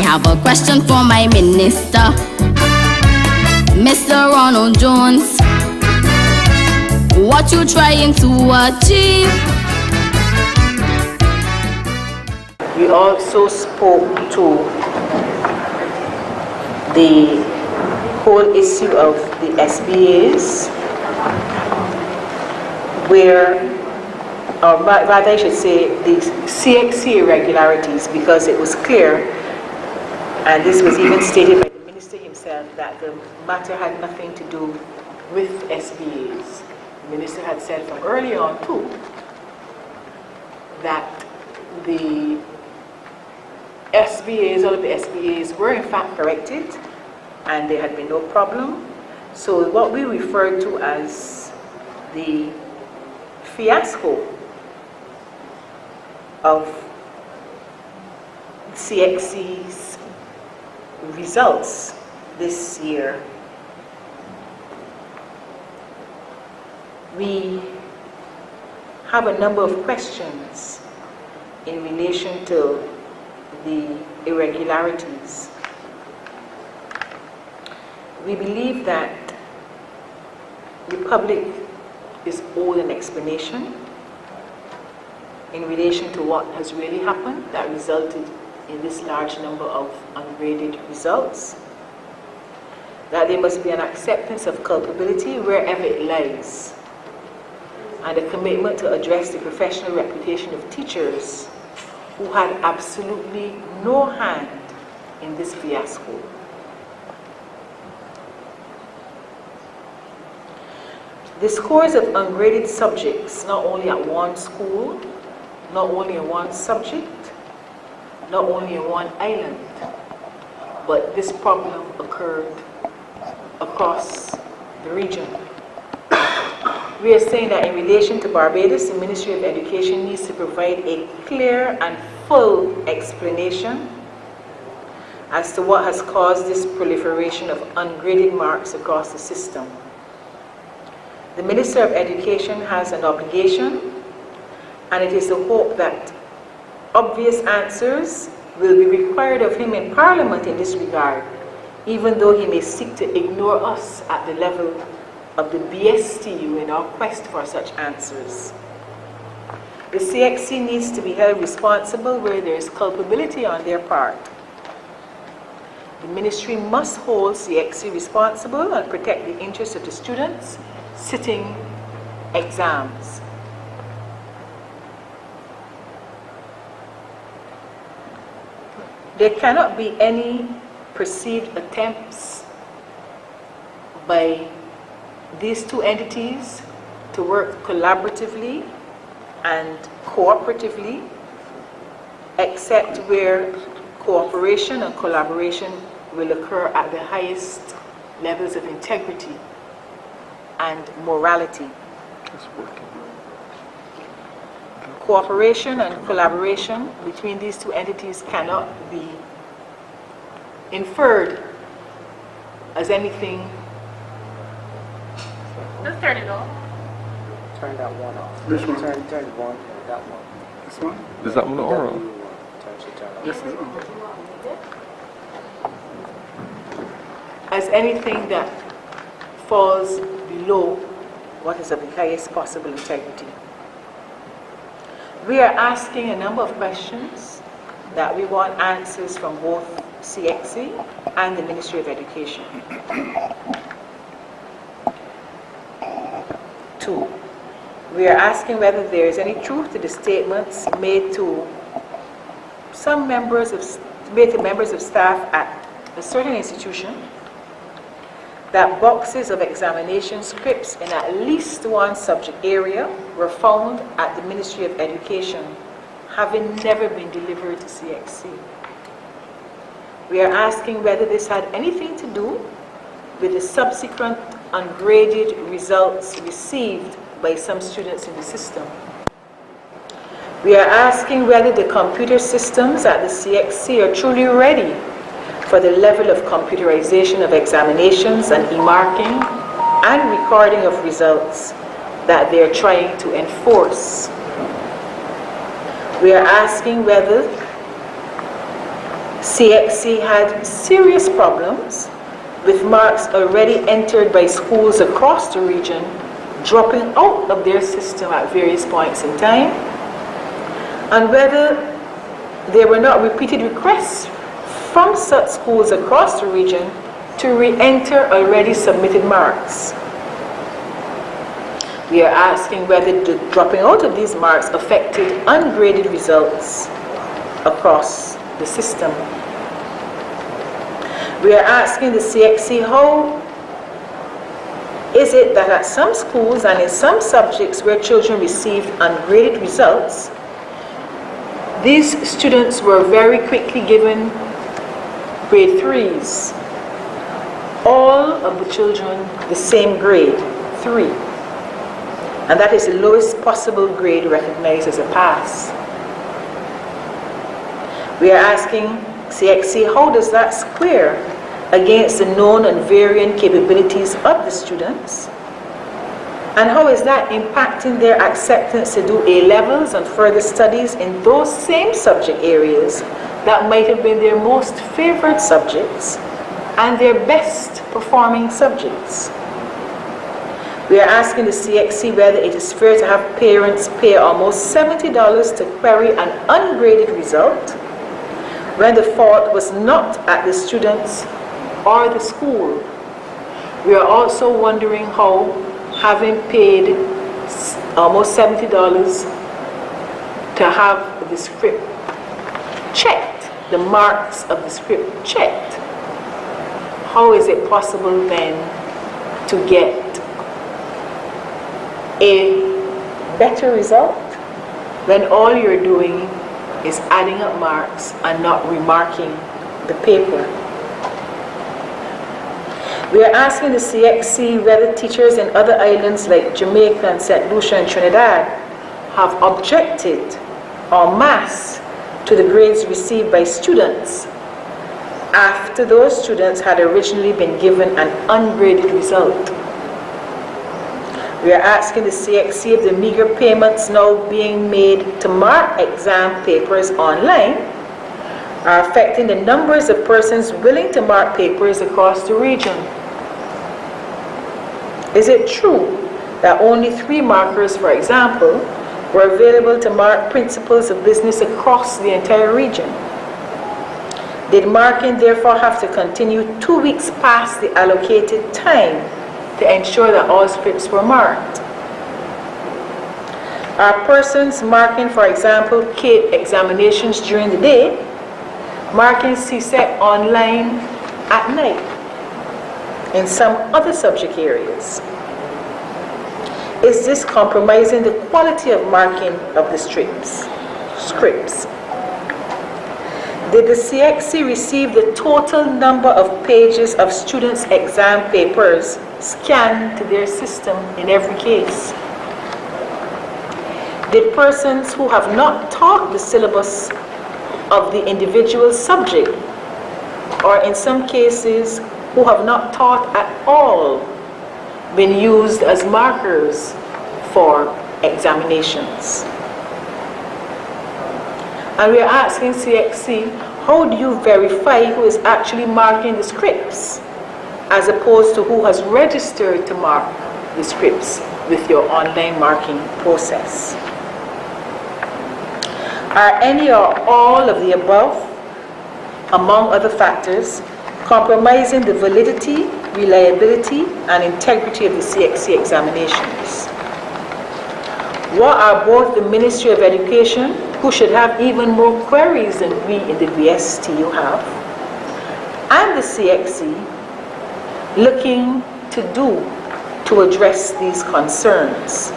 have a question for my minister, Mr. Ronald Jones. What you trying to achieve? We also spoke to the whole issue of the SBAs, where, or rather I should say, the CXC irregularities, because it was clear, and this was even stated by the minister himself, that the matter had nothing to do with SBAs. The minister had said from early on too that the SBAs, all of the SBAs were in fact corrected and there had been no problem. So what we referred to as the fiasco of CXC's results this year, we have a number of questions in relation to the irregularities. We believe that the public is owed an explanation in relation to what has really happened that resulted in this large number of ungraded results, that there must be an acceptance of culpability wherever it lies, and a commitment to address the professional reputation of teachers who had absolutely no hand in this fiasco. The scores of ungraded subjects, not only at one school, not only in one subject, not only in one island, but this problem occurred across the region. We are saying that in relation to Barbados, the Ministry of Education needs to provide a clear and full explanation as to what has caused this proliferation of ungraded marks across the system. The Minister of Education has an obligation, and it is the hope that obvious answers will be required of him in Parliament in this regard, even though he may seek to ignore us at the level of the BSTU in our quest for such answers. The CXC needs to be held responsible where there is culpability on their part. The ministry must hold CXC responsible and protect the interests of the students sitting exams. There cannot be any perceived attempts by these two entities to work collaboratively and cooperatively, except where cooperation and collaboration will occur at the highest levels of integrity and morality. Cooperation and collaboration between these two entities cannot be inferred as anything. Just turn it off. Turn that one off. This one? Turn one, that one. This one? Is that one or on? This is on. As anything that falls below what is of the highest possible integrity. We are asking a number of questions that we want answers from both CXC and the Ministry of Education. 2, we are asking whether there is any truth to the statements made to members of staff at a certain institution that boxes of examination scripts in at least one subject area were found at the Ministry of Education, having never been delivered to CXC. We are asking whether this had anything to do with the subsequent ungraded results received by some students in the system. We are asking whether the computer systems at the CXC are truly ready for the level of computerization of examinations and e-marking and recording of results that they are trying to enforce. We are asking whether CXC had serious problems with marks already entered by schools across the region dropping out of their system at various points in time, and whether there were not repeated requests from such schools across the region to re-enter already submitted marks. We are asking whether the dropping out of these marks affected ungraded results across the system. We are asking the CXC, how is it that at some schools and in some subjects where children received ungraded results, these students were very quickly given grade 3s. All of the children the same grade, 3. And that is the lowest possible grade recognized as a pass. We are asking CXC, how does that square against the known and varying capabilities of the students? And how is that impacting their acceptance to do A-levels and further studies in those same subject areas that might have been their most favored subjects and their best performing subjects? We are asking the CXC whether it is fair to have parents pay almost $70 to query an ungraded result when the fault was not at the students or the school. We are also wondering how, having paid almost $70 to have the script checked, the marks of the script checked, how is it possible then to get a better result when all you're doing is adding up marks and not remarking the paper? We are asking the CXC whether teachers in other islands like Jamaica and St. Lucia and Trinidad have objected en masse to the grades received by students after those students had originally been given an ungraded result. We are asking the CXC if the meager payments now being made to mark exam papers online are affecting the numbers of persons willing to mark papers across the region. Is it true that only 3 markers, for example, were available to mark principles of business across the entire region? Did marking therefore have to continue 2 weeks past the allocated time to ensure that all scripts were marked? Are persons marking, for example, CATE examinations during the day, marking CSEP online at night in some other subject areas? Is this compromising the quality of marking of the scripts? Did the CXC receive the total number of pages of students' exam papers scanned to their system in every case? Did persons who have not taught the syllabus of the individual subject, or in some cases who have not taught at all, been used as markers for examinations? And we are asking CXC, how do you verify who is actually marking the scripts as opposed to who has registered to mark the scripts with your online marking process? Are any or all of the above, among other factors, compromising the validity, reliability, and integrity of the CXC examinations? What are both the Ministry of Education, who should have even more queries than we in the BSTU have, and the CXC looking to do to address these concerns?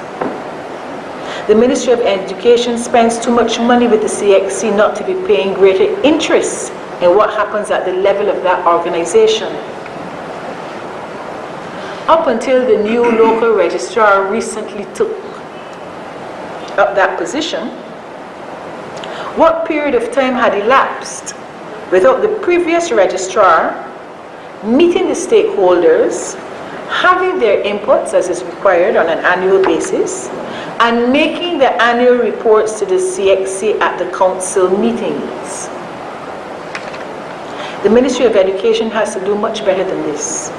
The Ministry of Education spends too much money with the CXC not to be paying greater interest in what happens at the level of that organization. Up until the new local registrar recently took up that position, what period of time had elapsed without the previous registrar meeting the stakeholders, having their inputs as is required on an annual basis, and making the annual reports to the CXC at the council meetings? The Ministry of Education has to do much better than this.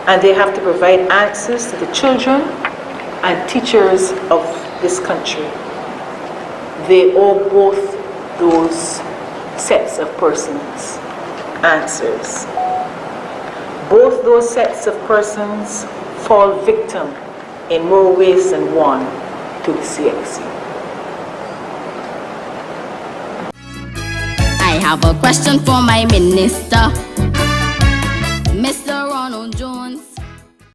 And they have to provide answers to the children and teachers of this country. They owe both those sets of persons answers. Both those sets of persons fall victim in more ways than one to the CXC. I have a question for my minister.